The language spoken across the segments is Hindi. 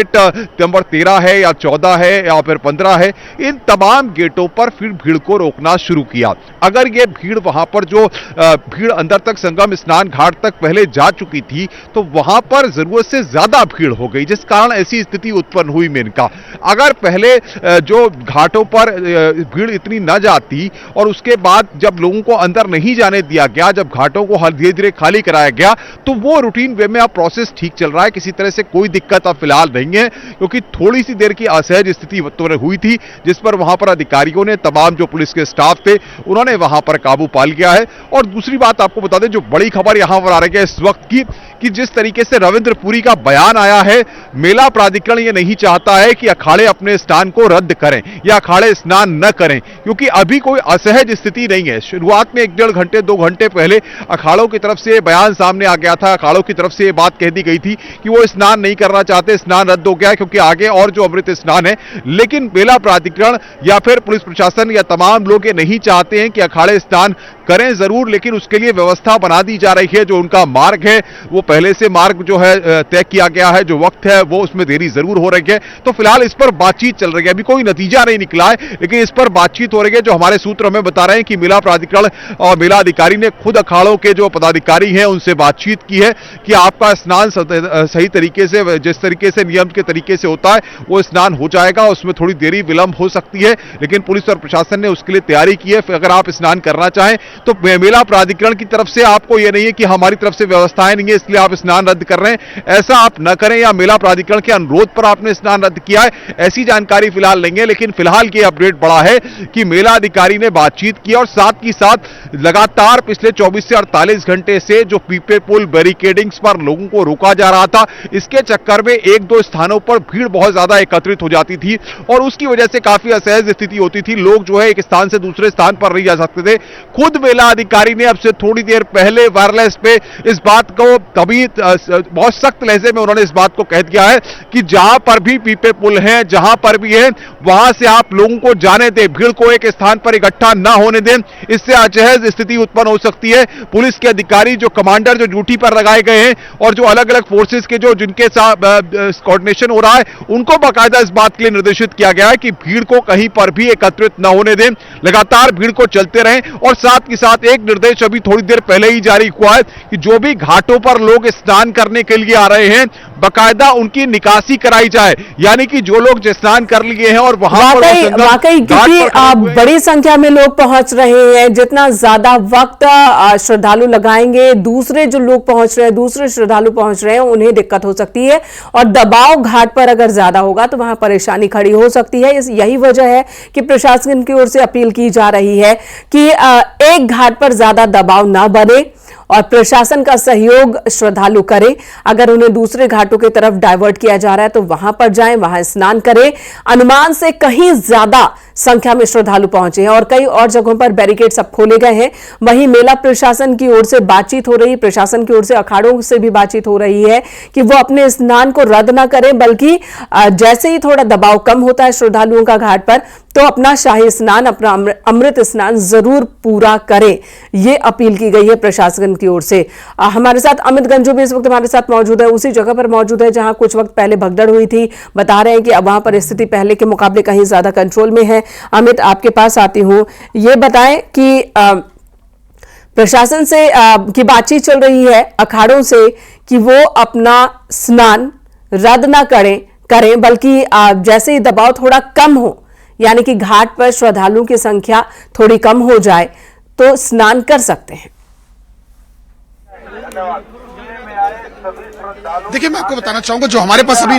नंबर 13 है या 14 है या फिर 15 है, इन तमाम गेटों पर फिर भीड़ को रोकना शुरू किया। अगर ये भीड़ वहां पर जो भीड़ अंदर तक संगम स्नान घाट तक पहले जा चुकी थी, तो वहां पर जरूरत से ज्यादा भीड़ हो गई, जिस कारण ऐसी स्थिति उत्पन्न हुई। मेनका अगर पहले जो घाटों पर भीड़ इतनी न जाती और उसके बाद जब लोगों को अंदर नहीं जाने दिया गया, जब घाटों को धीरे धीरे खाली कराया गया, तो वो रूटीन वे में अब प्रोसेस ठीक चल रहा है। किसी तरह से कोई दिक्कत अब फिलहाल नहीं है, क्योंकि थोड़ी सी देर की असहज स्थिति हुई थी, जिस पर वहां पर अधिकारियों ने, तमाम जो पुलिस के स्टाफ थे, उन्होंने वहां पर काबू पा लिया है। और दूसरी बात आपको बता दें, जो बड़ी खबर यहां पर आ रही है इस वक्त की, कि जिस तरीके से रविंद्र पुरी का बयान आया है, मेला प्राधिकरण ये नहीं चाहता है कि अखाड़े अपने स्नान को रद्द करें या अखाड़े स्नान न करें, क्योंकि अभी कोई असहज स्थिति नहीं है। शुरुआत में 1-1.5 घंटे 2 घंटे पहले अखाड़ों की तरफ से बयान सामने आ गया था, अखाड़ों की तरफ से ये बात कह दी गई थी कि वो स्नान नहीं करना चाहते, स्नान रद्द हो गया क्योंकि आगे और जो अमृत स्नान है। लेकिन मेला प्राधिकरण या फिर पुलिस प्रशासन या तमाम लोग ये नहीं चाहते हैं कि अखाड़े स्नान करें जरूर, लेकिन उसके लिए व्यवस्था बना दी जा रही है। जो उनका मार्ग है, वो पहले से मार्ग जो है तय किया गया है, जो वक्त है वो उसमें देरी जरूर हो रही है। तो फिलहाल इस पर बातचीत चल रही है, अभी कोई नतीजा नहीं निकला है, लेकिन इस पर बातचीत हो रही है। जो हमारे सूत्र हमें बता रहे हैं कि मेला प्राधिकरण और मेला अधिकारी ने खुद अखाड़ों के जो पदाधिकारी हैं उनसे बातचीत की है कि आपका स्नान सही तरीके से, जिस तरीके से नियम के तरीके से होता है वो स्नान हो जाएगा, उसमें थोड़ी देरी विलंब हो सकती है, लेकिन पुलिस और प्रशासन ने उसके लिए तैयारी की है। अगर आप स्नान करना चाहें तो मेला प्राधिकरण की तरफ से आपको यह नहीं है कि हमारी तरफ से व्यवस्थाएं नहीं है इसलिए आप स्नान रद्द कर रहे हैं, ऐसा आप न करें, या मेला प्राधिकरण के अनुरोध पर आपने स्नान रद्द किया है, ऐसी जानकारी फिलहाल नहीं है। लेकिन फिलहाल ये अपडेट बड़ा है कि मेला अधिकारी ने बातचीत की और साथ ही साथ लगातार पिछले 24 से 48 घंटे से जो पीपे पुल बैरिकेडिंग्स पर लोगों को रोका जा रहा था, इसके चक्कर में 1-2 स्थानों पर भीड़ बहुत ज्यादा एकत्रित हो जाती थी और उसकी वजह से काफी असहज स्थिति होती थी। लोग जो है एक स्थान से दूसरे स्थान पर नहीं जा सकते थे। खुद मेला अधिकारी ने अब से थोड़ी देर पहले वायरलेस पे इस बात को तभी बहुत सख्त लहजे में उन्होंने इस बात को कह दिया है कि जहां पर भी पीपे पुल हैं, जहां पर भी है, वहां से आप लोगों को जाने दें, भीड़ को एक स्थान पर इकट्ठा ना होने दें, इससे असहज स्थिति उत्पन्न हो सकती है। पुलिस के अधिकारी, जो कमांडर जो ड्यूटी पर लगाए गए हैं और जो अलग अलग फोर्सेस के जो जिनके साथ कोऑर्डिनेशन हो रहा है, उनको बाकायदा इस बात के लिए निर्देशित किया गया है कि भीड़ को कहीं पर भी एकत्रित न होने दें, लगातार भीड़ को चलते रहें। और साथ ही साथ एक निर्देश अभी थोड़ी देर पहले ही जारी हुआ है कि जो भी घाटों पर लोग स्नान करने के लिए आ रहे हैं, बाकायदा उनकी निकासी कराई जाए, यानी कि जो लोग स्नान कर लिए हैं और वहां पर वाकई क्योंकि बड़ी संख्या में लोग पहुंच रहे हैं, जितना ज्यादा वक्त श्रद्धालु लगाएंगे, दूसरे जो लोग पहुंच रहे हैं, दूसरे श्रद्धालु पहुंच रहे हैं, उन्हें दिक्कत हो सकती है और दबाव घाट पर अगर ज्यादा होगा तो वहां परेशानी खड़ी हो सकती है। यही वजह है कि प्रशासन की ओर से अपील की जा रही है कि एक घाट पर ज्यादा दबाव ना बने और प्रशासन का सहयोग श्रद्धालु करें। अगर उन्हें दूसरे घाटों की तरफ डाइवर्ट किया जा रहा है तो वहां पर जाएं, वहां स्नान करें। अनुमान से कहीं ज्यादा संख्या में श्रद्धालु पहुंचे हैं और कई और जगहों पर बैरिकेड सब खोले गए हैं। वहीं मेला प्रशासन की ओर से बातचीत हो रही है, प्रशासन की ओर से अखाड़ों से भी बातचीत हो रही है कि वो अपने स्नान को रद्द ना करें, बल्कि जैसे ही थोड़ा दबाव कम होता है श्रद्धालुओं का घाट पर, तो अपना शाही स्नान, अपना अमृत स्नान जरूर पूरा करें। यह अपील की गई है प्रशासन की ओर से। हमारे साथ अमित गंजू भी इस वक्त हमारे साथ मौजूद है, उसी जगह पर मौजूद है जहां कुछ वक्त पहले भगदड़ हुई थी। बता रहे हैं कि अब वहां पर स्थिति पहले के मुकाबले कहीं ज्यादा कंट्रोल में है। अमित, आपके पास आती हूं, ये बताएं कि प्रशासन से की बातचीत चल रही है अखाड़ों से कि वो अपना स्नान रद्द ना करें, बल्कि जैसे ही दबाव थोड़ा कम हो, यानी कि घाट पर श्रद्धालुओं की संख्या थोड़ी कम हो जाए, तो स्नान कर सकते हैं। देखिए, मैं आपको बताना चाहूंगा, जो हमारे पास अभी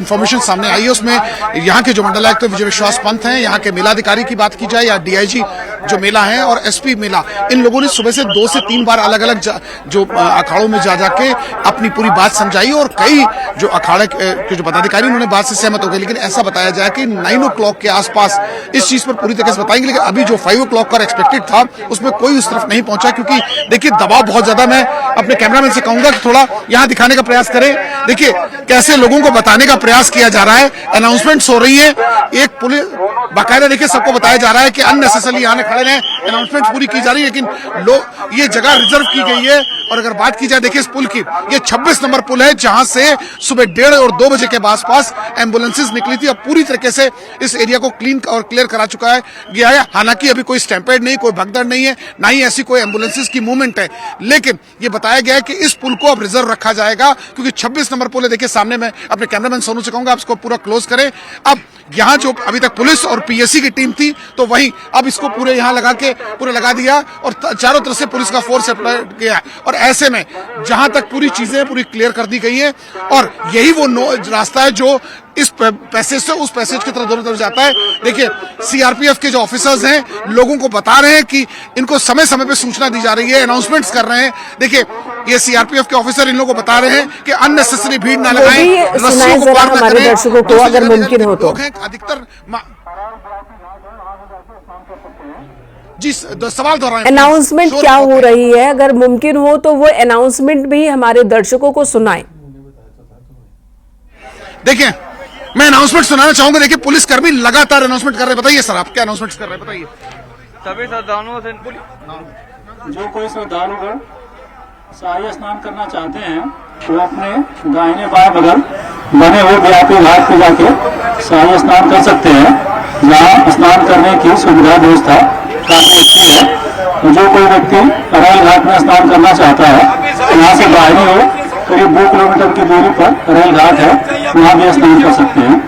इंफॉर्मेशन सामने आई है उसमें यहाँ के जो मंडलायुक्त विजय विश्वास पंत हैं, यहाँ के मेला अधिकारी की बात की जाए या डीआईजी जो मेला है और एसपी मेला, इन लोगों ने सुबह से 2 से 3 बार अलग अलग जो अखाड़ों में जाके अपनी पूरी बात समझाई और कई जो अखाड़े के जो पदाधिकारी उन्होंने बात से सहमत हो गए। लेकिन ऐसा बताया जाए कि 9 o'clock के आसपास इस चीज पर पूरी तरीके से बताएंगे, लेकिन अभी जो 5 o'clock का एक्सपेक्टेड था उसमें कोई उस तरफ नहीं पहुंचा, क्योंकि देखिए दबाव बहुत ज्यादा। मैं अपने कैमरामैन से कहूंगा कि थोड़ा यहाँ दिखाने का प्रयास करें। देखिए कैसे लोगों को बताने का प्रयास किया जा रहा है, अनाउंसमेंट्स हो रही है, एक पुलिस बाकायदा देखिए सबको बताया जा रहा है कि अननेसेसरली यहाँ खड़े रहे, अनाउंसमेंट पूरी की जा रही है, लेकिन लोग ये जगह रिजर्व की गई है। और अगर बात की जाए देखिए इस पुल की, ये 26 नंबर पुल है जहां से सुबह 1:30 और 2 बजे के आसपास एम्बुलेंसेस निकली थी। अब पूरी तरीके से इस एरिया को क्लीन और क्लियर करा चुका है गया है। हालांकि अभी कोई स्टैम्पेड नहीं, कोई भगदड़ नहीं है, ना ही ऐसी कोई एम्बुलेंसेस की मूवमेंट है, लेकिन ये बताया गया है कि इस पुल को अब रिजर्व रखा जाएगा क्योंकि 26 नंबर पुल है। देखिए सामने मैं अपने कैमरामैन सोनू से कहूंगा आप इसको पूरा क्लोज करें। अब यहाँ जो अभी तक पुलिस और पीएससी की टीम थी, तो वहीं अब इसको पूरे यहाँ लगा के पूरे लगा दिया और चारों तरफ से पुलिस का फोर्स अप्लाई किया। और ऐसे में जहां तक पूरी चीजें पूरी क्लियर कर दी गई है और यही वो रास्ता है जो इस पैसेज से उस पैसेज की तरफ दोनों तरफ जाता है। देखिए सीआरपीएफ के जो ऑफिसर्स हैं लोगों को बता रहे हैं कि इनको समय समय पे सूचना दी जा रही है, अनाउंसमेंट्स कर रहे हैं। देखिए ये सीआरपीएफ के ऑफिसर इन लोगों को बता रहे हैं कि अननेसेसरी भीड़ ना लगाएं, रस्सियों को पार ना करें, दर्शकों को अगर मुमकिन हो तो अधिकतर जी सवाल दोहराएं। अनाउंसमेंट क्या हो रही है, अगर मुमकिन हो तो वो अनाउंसमेंट भी हमारे दर्शकों को सुनाएं। देखिए मैं अनाउंसमेंट सुनाना चाहूंगा। देखिए पुलिसकर्मी लगातार अनाउंसमेंट कर रहे हैं। बताइए सर आप क्या अनाउंसमेंट कर रहे हैं, बताइए। सभी श्रद्धालुओं से जो कोई श्रद्धालुगण शाही स्नान करना चाहते हैं वो अपने दाहिने बाएं बगल बने हुए व्यापी घाट पे जाके शाही स्नान कर सकते हैं, जहाँ स्नान करने की सुविधा व्यवस्था काफी अच्छी है। तो जो कोई व्यक्ति अरैल घाट में स्नान करना चाहता है, यहाँ से दाहिनी ओर करीब 2 किलोमीटर की दूरी पर अरैल घाट है, वहाँ भी स्नान कर सकते हैं।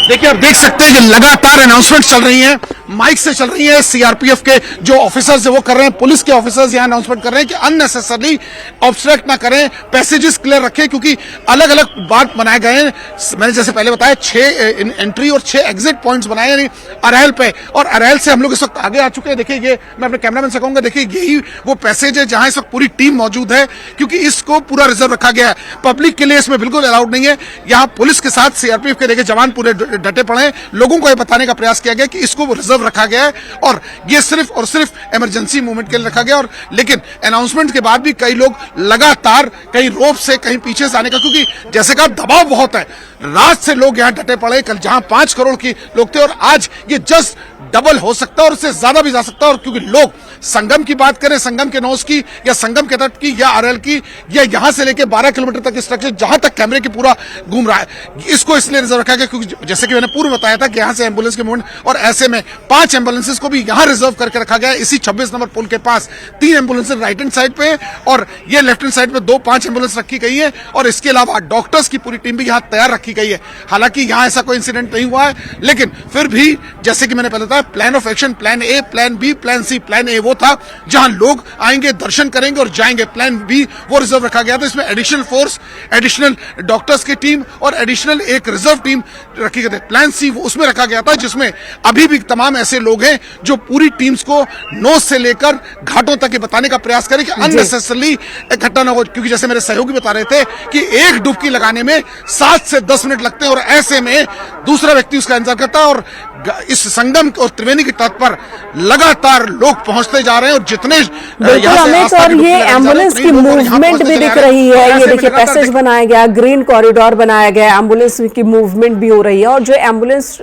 देखिए आप देख सकते हैं कि लगातार अनाउंसमेंट चल रही हैं, माइक से चल रही है। सीआरपीएफ के जो ऑफिसर्स है वो कर रहे हैं, पुलिस के ऑफिसर्स यहाँ अनाउंसमेंट कर रहे हैं कि अननेसेसरली ऑब्स्ट्रक्ट ना करें, पैसेजेस क्लियर रखें, क्योंकि अलग अलग बात बनाए गए हैं। मैंने जैसे पहले बताया 6 एंट्री और 6 एग्जिट पॉइंट्स बनाए हैं अरैल पे, और अरैल से हम लोग इस वक्त आगे आ चुके हैं। देखिए ये मैं अपने कैमरामैन से कहूंगा, देखिए यही वो पैसेज है जहां इस वक्त पूरी टीम मौजूद है, क्योंकि इसको पूरा रिजर्व रखा गया है। पब्लिक के लिए इसमें बिल्कुल अलाउड नहीं है। यहाँ पुलिस के साथ सीआरपीएफ के देखिए जवान पूरे डटे पड़े हैं। लोगों को यह बताने का प्रयास किया गया कि इसको रिजर्व रखा गया है और ये सिर्फ और सिर्फ इमरजेंसी मूवमेंट के लिए रखा गया। और लेकिन अनाउंसमेंट के बाद भी कई लोग लगातार कहीं रोप से कहीं पीछे से आने का, क्योंकि जैसे कहा दबाव बहुत है, रात से लोग यहाँ डटे पड़े। कल जहां 5 करोड़ के लोग थे और आज ये जस्ट डबल हो सकता है और उससे ज्यादा भी जा सकता है। और क्योंकि लोग संगम की बात करें, संगम के नौस की या संगम के तट की या अरैल की या यहां से लेकर 12 किलोमीटर तक स्ट्रक्चर जहां तक कैमरे की पूरा घूम रहा है, इसको इसलिए रिजर्व रखा गया क्योंकि जैसे कि मैंने पूर्व बताया था कि यहां से एम्बुलेंस के मूवमेंट, और ऐसे में 5 एम्बुलेंसेस को भी यहां रिजर्व करके रखा गया है। इसी 26 नंबर पुल के पास 3 एम्बुलेंसेस राइट हैंड साइड पे और ये लेफ्ट हैंड साइड पे 5 एम्बुलेंस रखी गई है। और इसके अलावा डॉक्टर्स की पूरी टीम भी यहां तैयार रखी गई है। हालांकि यहां ऐसा कोई इंसिडेंट नहीं हुआ है, लेकिन फिर भी जैसे कि मैंने पहले बताया, plan of action, plan A, plan B, plan C. Plan A वो था जहां लोग आएंगे, दर्शन करेंगे और जाएंगे। प्लान बी वो रिजर्व रखा गया था, इसमें एडिशनल फोर्स, एडिशनल डॉक्टर्स की टीम और एडिशनल एक रिजर्व टीम रखी गई थी। प्लान सी उसमें रखा गया था जिसमें अभी भी तमाम ऐसे लोग हैं जो पूरी टीम्स को नोस से लेकर घाटों तक ये बताने का प्रयास करें कि अननेसेसरली इकट्ठा ना हो, क्योंकि जैसे मेरे सहयोगी बता रहे थे कि एक डुबकी लगाने में 7 से 10 मिनट लगते हैं और ऐसे में दूसरा व्यक्ति उसका इंतजार करता है। और इस संगम और त्रिवेणी के तट पर लगातार लोग पहुंचते जा रहे हैं और जितने अमित, और ये एम्बुलेंस की मूवमेंट भी दिख रही है। ये देखिए पैसेज बनाया गया, ग्रीन कॉरिडोर बनाया गया, एम्बुलेंस की मूवमेंट भी हो रही है। और जो एम्बुलेंस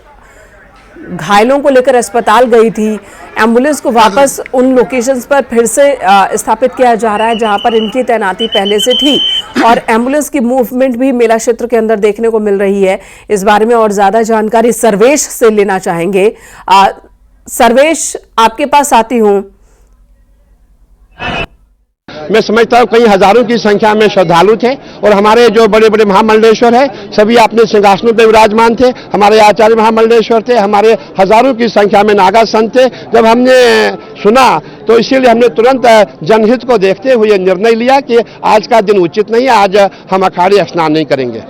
घायलों को लेकर अस्पताल गई थी, एम्बुलेंस को वापस उन लोकेशंस पर फिर से स्थापित किया जा रहा है जहां पर इनकी तैनाती पहले से थी। और एम्बुलेंस की मूवमेंट भी मेला क्षेत्र के अंदर देखने को मिल रही है। इस बारे में और ज्यादा जानकारी सर्वेश से लेना चाहेंगे। सर्वेश, आपके पास आती हूं। मैं समझता हूँ कई हजारों की संख्या में श्रद्धालु थे और हमारे जो बड़े बड़े महामंडलेश्वर है सभी अपने सिंहासनों पर विराजमान थे। हमारे आचार्य महामंडलेश्वर थे, हमारे हजारों की संख्या में नागा संत थे। जब हमने सुना तो इसीलिए हमने तुरंत जनहित को देखते हुए निर्णय लिया कि आज का दिन उचित नहीं है, आज हम अखाड़े स्नान नहीं करेंगे।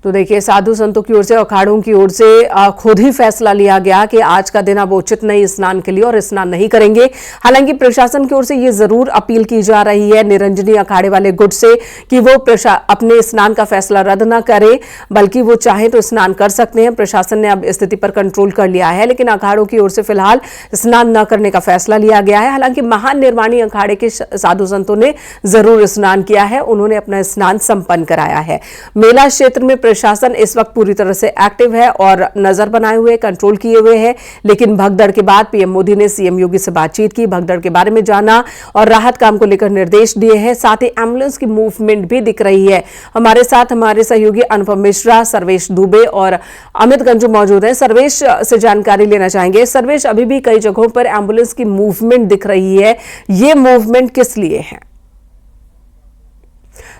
तो देखिए, साधु संतों की ओर से, अखाड़ों की ओर से खुद ही फैसला लिया गया कि आज का दिन अब उचित नहीं स्नान के लिए और स्नान नहीं करेंगे। हालांकि प्रशासन की ओर से ये जरूर अपील की जा रही है निरंजनी अखाड़े वाले गुट से कि वो अपने स्नान का फैसला रद्द ना करे, बल्कि वो चाहे तो स्नान कर सकते हैं। प्रशासन ने अब स्थिति पर कंट्रोल कर लिया है, लेकिन अखाड़ों की ओर से फिलहाल स्नान न करने का फैसला लिया गया है। हालांकि महान निर्वाणी अखाड़े के साधु संतों ने जरूर स्नान किया है, उन्होंने अपना स्नान संपन्न कराया है। मेला क्षेत्र में प्रशासन इस वक्त पूरी तरह से एक्टिव है और नजर बनाए हुए, कंट्रोल किए हुए है। लेकिन भगदड़ के बाद पीएम मोदी ने सीएम योगी से बातचीत की, भगदड़ के बारे में जाना और राहत काम को लेकर निर्देश दिए हैं। साथ ही एम्बुलेंस की मूवमेंट भी दिख रही है। हमारे साथ हमारे सहयोगी अनुपम मिश्रा, सर्वेश दुबे और अमित गंजू मौजूद हैं। सर्वेश से जानकारी लेना चाहेंगे। सर्वेश, अभी भी कई जगहों पर एम्बुलेंस की मूवमेंट दिख रही है, ये मूवमेंट किस लिए है?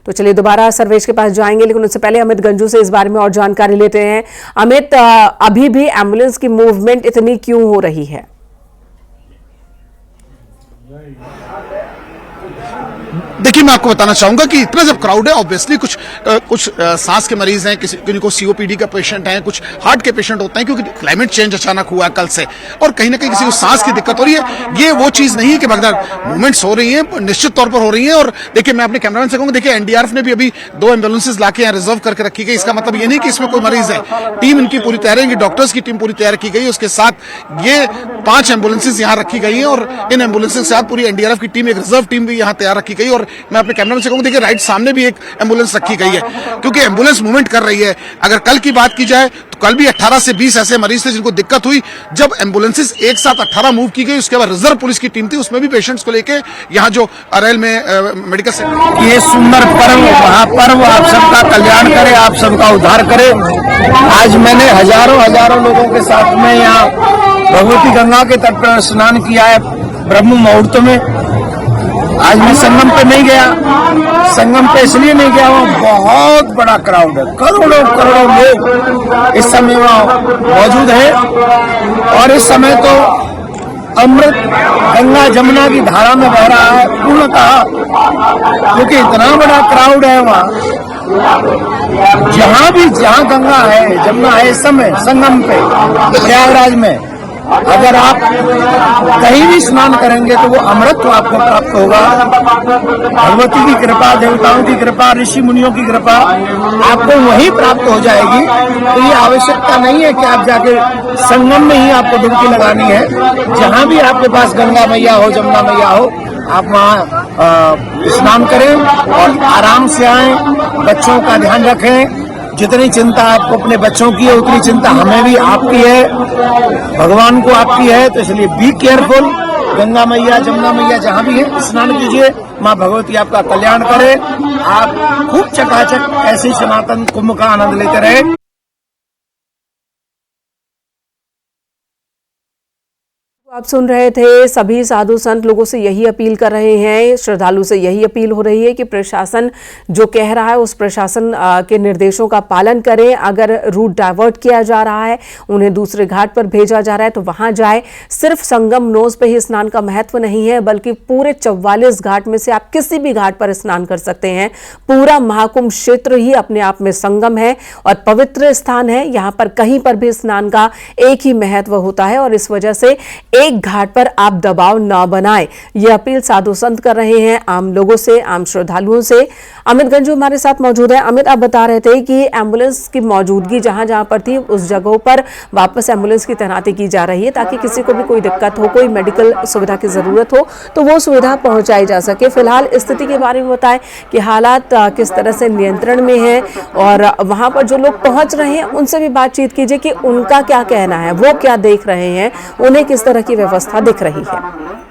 तो चलिए दोबारा सर्वेश के पास जाएंगे, लेकिन उससे पहले अमित गंजू से इस बारे में और जानकारी लेते हैं। अमित, अभी भी एम्बुलेंस की मूवमेंट इतनी क्यों हो रही है? देखिए, मैं आपको बताना चाहूंगा कि इतना जब क्राउड है, ऑब्वियसली कुछ सांस के मरीज हैं, किसी को सीओपीडी का पेशेंट है, कुछ हार्ट के पेशेंट होते हैं, क्योंकि क्लाइमेट चेंज अचानक हुआ है कल से, और कहीं ना कहीं किसी को सांस की दिक्कत हो रही है। ये वो चीज नहीं है कि भगदड़, मूवमेंट्स हो रही है, निश्चित तौर पर हो रही है। और देखिए, मैं अपने कैमरामैन से कहूंगा, देखिए एनडीआरएफ ने भी अभी 2 एम्बुलेंसेज लाके यहाँ रिजर्व करके रखी गई। इसका मतलब ये नहीं कि इसमें कोई मरीज है, टीम इनकी पूरी तैयार है, इनकी डॉक्टर्स की टीम पूरी तैयार की गई। उसके साथ ये 5 एम्बुलेंसेज यहाँ रखी गई है और इन एम्बुलेंसेज के साथ पूरी एनडीआरएफ की टीम, एक रिजर्व टीम भी यहाँ तैयार रखी गई। और मैं अपने कैमरामैन से कहूंगा, देखिए राइट सामने भी एक एम्बुलेंस रखी गई है, क्योंकि एम्बुलेंस मूवमेंट कर रही है। अगर कल की बात की जाए तो कल भी 18 से 20 ऐसे मरीज थे जिनको दिक्कत हुई। जब एम्बुलेंसेज एक साथ 18 मूव की गई, उसके बाद रिजर्व पुलिस की टीम थी, उसमें भी पेशेंट्स को लेके यहाँ जो अरेल में मेडिकल सेंटर, ये सुंदर पर्व, महापर्व आप सबका कल्याण करे, आप सबका उद्धार करे। आज मैंने हजारों लोगों के साथ में यहाँ भगवती गंगा के तट पर स्नान किया है ब्रह्म मुहूर्त में। आज मैं संगम पे नहीं गया, संगम पे इसलिए नहीं गया, वहाँ बहुत बड़ा क्राउड है, करोड़ों लोग इस समय वहाँ मौजूद है। और इस समय तो अमृत गंगा जमुना की धारा में बह रहा है पूर्णतः, क्योंकि इतना बड़ा क्राउड है वहाँ। जहाँ गंगा है, जमुना है, इस समय संगम पे प्रयागराज में अगर आप कहीं भी स्नान करेंगे तो वो अमृत तो आपको प्राप्त होगा। भगवती की कृपा, देवताओं की कृपा, ऋषि मुनियों की कृपा आपको वहीं प्राप्त हो जाएगी। तो ये आवश्यकता नहीं है कि आप जाके संगम में ही आपको डुबकी लगानी है। जहां भी आपके पास गंगा मैया हो, जमुना मैया हो, आप वहाँ स्नान करें और आराम से आएं। बच्चों का ध्यान रखें। जितनी चिंता आपको अपने बच्चों की है, उतनी चिंता हमें भी आपकी है, भगवान को आपकी है। तो इसलिए बी केयरफुल। गंगा मैया, जमुना मैया जहाँ भी है स्नान कीजिए। माँ भगवती आपका कल्याण करे। आप खूब चकाचक ऐसे सनातन कुंभ का आनंद लेते रहे। आप सुन रहे थे, सभी साधु संत लोगों से यही अपील कर रहे हैं, श्रद्धालु से यही अपील हो रही है कि प्रशासन जो कह रहा है उस प्रशासन के निर्देशों का पालन करें। अगर रूट डाइवर्ट किया जा रहा है, उन्हें दूसरे घाट पर भेजा जा रहा है तो वहां जाए। सिर्फ संगम नोज पे ही स्नान का महत्व नहीं है, बल्कि पूरे 44 घाट में से आप किसी भी घाट पर स्नान कर सकते हैं। पूरा महाकुंभ क्षेत्र ही अपने आप में संगम है और पवित्र स्थान है। यहाँ पर कहीं पर भी स्नान का एक ही महत्व होता है और इस वजह से एक घाट पर आप दबाव ना बनाएं। यह अपील साधु संत कर रहे हैं आम लोगों से, आम श्रद्धालुओं से। अमित गंजू हमारे साथ मौजूद है। अमित, आप बता रहे थे कि एम्बुलेंस की मौजूदगी जहां जहां पर थी उस जगहों पर वापस एम्बुलेंस की तैनाती की जा रही है, ताकि किसी को भी कोई दिक्कत हो, कोई मेडिकल सुविधा की जरूरत हो तो वो सुविधा पहुंचाई जा सके। फिलहाल स्थिति के बारे में बताएं कि हालात किस तरह से नियंत्रण में है और वहां पर जो लोग पहुंच रहे हैं उनसे भी बातचीत कीजिए कि उनका क्या कहना है, वो क्या देख रहे हैं, उन्हें किस तरह की व्यवस्था दिख रही है।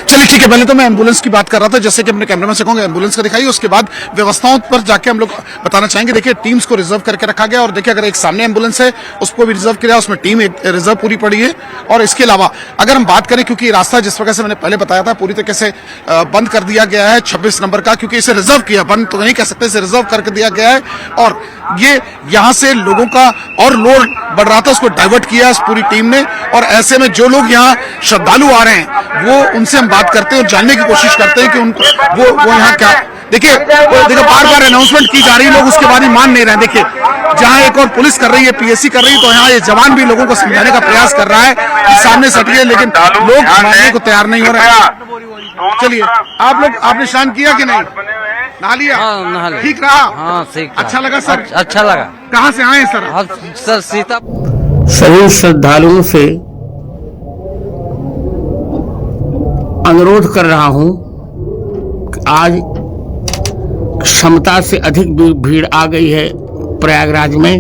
चलिए ठीक है, पहले तो मैं एम्बुलेंस की बात कर रहा था, जैसे कि अपने कैमरामैन से कहूंगा एम्बुलेंस का दिखाइए, उसके बाद व्यवस्थाओं पर जाके हम लोग बताना चाहेंगे। देखिए, टीम्स को रिजर्व करके रखा गया और देखिए अगर एक सामने एम्बुलेंस है उसको भी रिजर्व किया, उसमें टीम एक रिजर्व पूरी पड़ी है। और इसके अलावा अगर हम बात करें, क्योंकि रास्ता जिस प्रकार से मैंने पहले बताया था पूरी तरीके से बंद कर दिया गया है 26 नंबर का, क्योंकि इसे रिजर्व किया, बंद तो नहीं कह सकते, इसे रिजर्व करके दिया गया है। और ये यहाँ से लोगों का और लोड बढ़ रहा था, उसको डाइवर्ट किया इस पूरी टीम ने। और ऐसे में जो लोग यहाँ श्रद्धालु आ रहे हैं वो उनसे हम बात करते हैं और जानने की कोशिश करते हैं कि उनको वो यहाँ देखिए बार बार अनाउंसमेंट की जा रही है, लोग उसके बाद ही मान नहीं रहे हैं। देखिए जहां एक और पुलिस कर रही है, पीएससी कर रही है, तो यहाँ ये जवान भी लोगों को समझाने का प्रयास कर रहा है कि सामने से हटिए, लेकिन लोग मानने को तैयार नहीं हो रहे। चलिए आप लोग, आपने स्नान किया कि नहीं? नहा लिया? हाँ, नहा लिया। ठीक रहा? हाँ ठीक। अच्छा लगा सर? अच्छा लगा। कहाँ से आए हैं सर? सर सीता सभी श्रद्धालुओं से अनुरोध कर रहा हूं कि आज क्षमता से अधिक भीड़ आ गई है प्रयागराज में।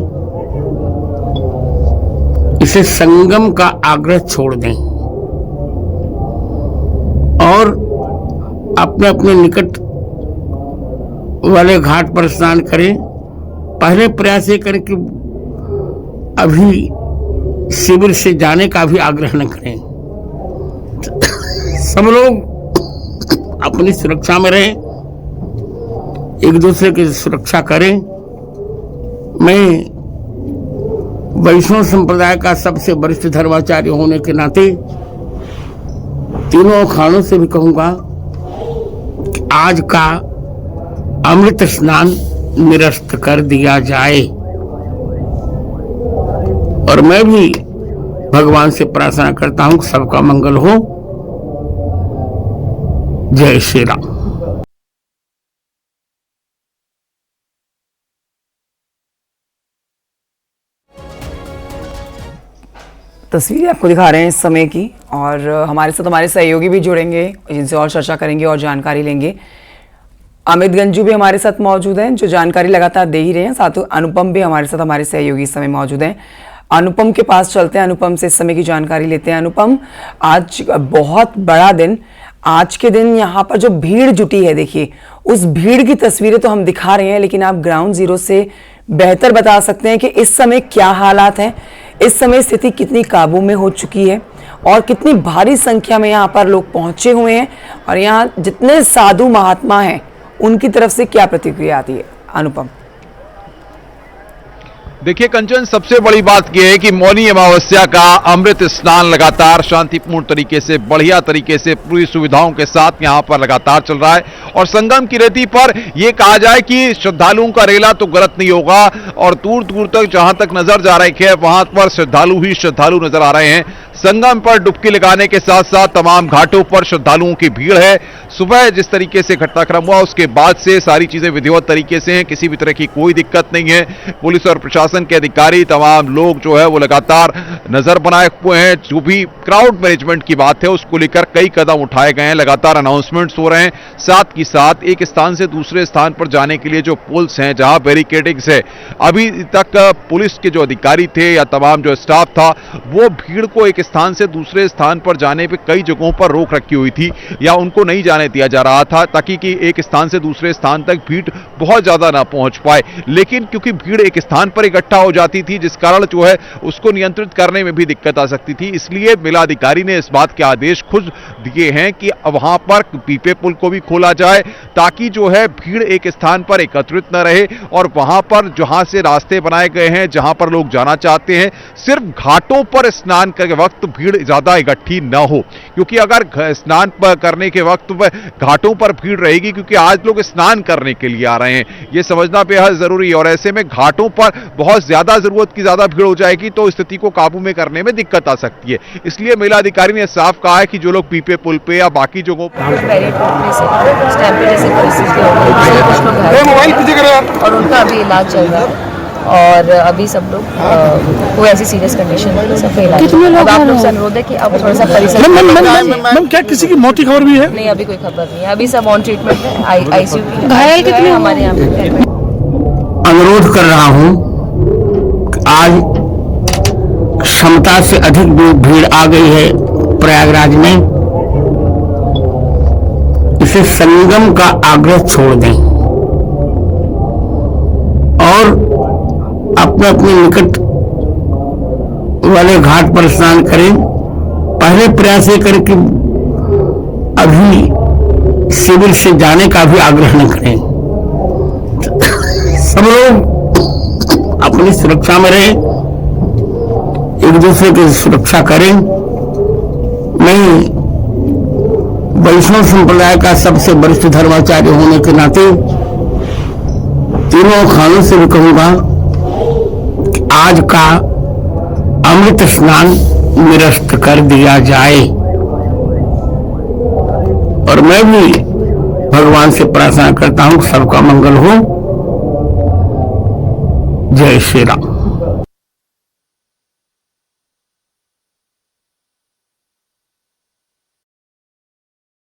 इसे संगम का आग्रह छोड़ दें और अपने अपने निकट वाले घाट पर स्नान करें। पहले प्रयास ये करें कि अभी शिविर से जाने का भी आग्रह न करें। सब लोग अपनी सुरक्षा में रहें, एक दूसरे की सुरक्षा करें। मैं वैष्णव संप्रदाय का सबसे वरिष्ठ धर्माचार्य होने के नाते तीनों अखाड़ों से भी कहूंगा कि आज का अमृत स्नान निरस्त कर दिया जाए। और मैं भी भगवान से प्रार्थना करता हूं कि सबका मंगल हो। जय श्री राम। तस्वीरें आपको दिखा रहे हैं इस समय की, और हमारे साथ हमारे सहयोगी भी जुड़ेंगे, जिनसे और चर्चा करेंगे और जानकारी लेंगे। अमित गंजू भी हमारे साथ मौजूद हैं, जो जानकारी लगातार दे ही रहे हैं। साथ ही अनुपम भी हमारे साथ, हमारे सहयोगी इस समय मौजूद हैं। अनुपम के पास चलते हैं, अनुपम से इस समय की जानकारी लेते हैं। अनुपम, आज बहुत बड़ा दिन, आज के दिन यहाँ पर जो भीड़ जुटी है, देखिए उस भीड़ की तस्वीरें तो हम दिखा रहे हैं, लेकिन आप ग्राउंड जीरो से बेहतर बता सकते हैं कि इस समय क्या हालात हैं, इस समय स्थिति कितनी काबू में हो चुकी है और कितनी भारी संख्या में यहाँ पर लोग पहुंचे हुए हैं, और यहाँ जितने साधु महात्मा हैं उनकी तरफ से क्या प्रतिक्रिया आती है? अनुपम। देखिए कंचन, सबसे बड़ी बात यह है कि मौनी अमावस्या का अमृत स्नान लगातार शांतिपूर्ण तरीके से, बढ़िया तरीके से, पूरी सुविधाओं के साथ यहां पर लगातार चल रहा है। और संगम की रेती पर यह कहा जाए कि श्रद्धालुओं का रेला तो गलत नहीं होगा, और दूर दूर तक जहां तक नजर जा रही है वहां पर श्रद्धालु ही श्रद्धालु नजर आ रहे हैं। संगम पर डुबकी लगाने के साथ साथ तमाम घाटों पर श्रद्धालुओं की भीड़ है। सुबह जिस तरीके से घटनाक्रम हुआ उसके बाद से सारी चीजें विधिवत तरीके से हैं, किसी भी तरह की कोई दिक्कत नहीं है। पुलिस और प्रशासन के अधिकारी, तमाम लोग जो है वो लगातार नजर बनाए हुए हैं। जो भी क्राउड मैनेजमेंट की बात है उसको लेकर कई कदम उठाए गए हैं, लगातार अनाउंसमेंट्स हो रहे हैं। साथ ही साथ एक स्थान से दूसरे स्थान पर जाने के लिए जो पुल्स हैं, जहां बैरिकेडिंग्स है, अभी तक पुलिस के जो अधिकारी थे या तमाम जो स्टाफ था वो भीड़ को एक स्थान से दूसरे स्थान पर जाने पे कई जगहों पर रोक रखी हुई थी या उनको नहीं जाने दिया जा रहा था, ताकि कि एक स्थान से दूसरे स्थान तक भीड़ बहुत ज्यादा ना पहुंच पाए। लेकिन क्योंकि भीड़ एक स्थान पर इकट्ठा हो जाती थी, जिस कारण जो है उसको नियंत्रित करने में भी दिक्कत आ सकती थी, इसलिए मेलाधिकारी ने इस बात के आदेश खुद दिए हैं कि वहां पर पीपे पुल को भी खोला जाए, ताकि जो है भीड़ एक स्थान पर एकत्रित न रहे, और वहां पर जहां से रास्ते बनाए गए हैं, जहां पर लोग जाना चाहते हैं, सिर्फ घाटों पर स्नान के वक्त भीड़ ज्यादा इकट्ठी न हो। क्योंकि अगर स्नान करने के वक्त घाटों पर भीड़ रहेगी, क्योंकि आज लोग स्नान करने के लिए आ रहे हैं, यह समझना बेहद जरूरी है, और ऐसे में घाटों पर बहुत ज्यादा जरूरत की ज्यादा भीड़ हो जाएगी तो स्थिति को काबू में करने में दिक्कत आ सकती है। इसलिए मेला अधिकारी ने साफ कहा है कि जो लोग पीपे पुल पे या बाकी जगहों पर और उनका अभी इलाज चल रहा है, और अभी सब लोग कोई ऐसी सीरियस कंडीशन नहीं, सब इलाज। कितने लोग? आप लोग से अनुरोध है कि आप थोड़ा सा परिसर। मैम क्या किसी की मौत की खबर भी है? नहीं, अभी कोई खबर नहीं है, अभी सब ऑन ट्रीटमेंट है, आईसीयू की। घायल कितने हमारे यहाँ पे? अनुरोध कर रहा हूं कि आज क्षमता से अधिक भीड़ आ गई है प्रयागराज में। इसे संगम का आग्रह छोड़ दें और अपने अपने निकट वाले घाट पर स्नान करें। पहले प्रयास ये करें कि अभी शिविर से जाने का भी आग्रह न करें। सब लोग अपनी सुरक्षा में रहें, एक दूसरे की सुरक्षा करें। मैं वैष्णव संप्रदाय का सबसे वरिष्ठ धर्माचार्य होने के नाते तीनों खानों से भी कहूंगा कि आज का अमृत स्नान निरस्त कर दिया जाए। और मैं भी भगवान से प्रार्थना करता हूं सबका मंगल हो। जय श्री राम।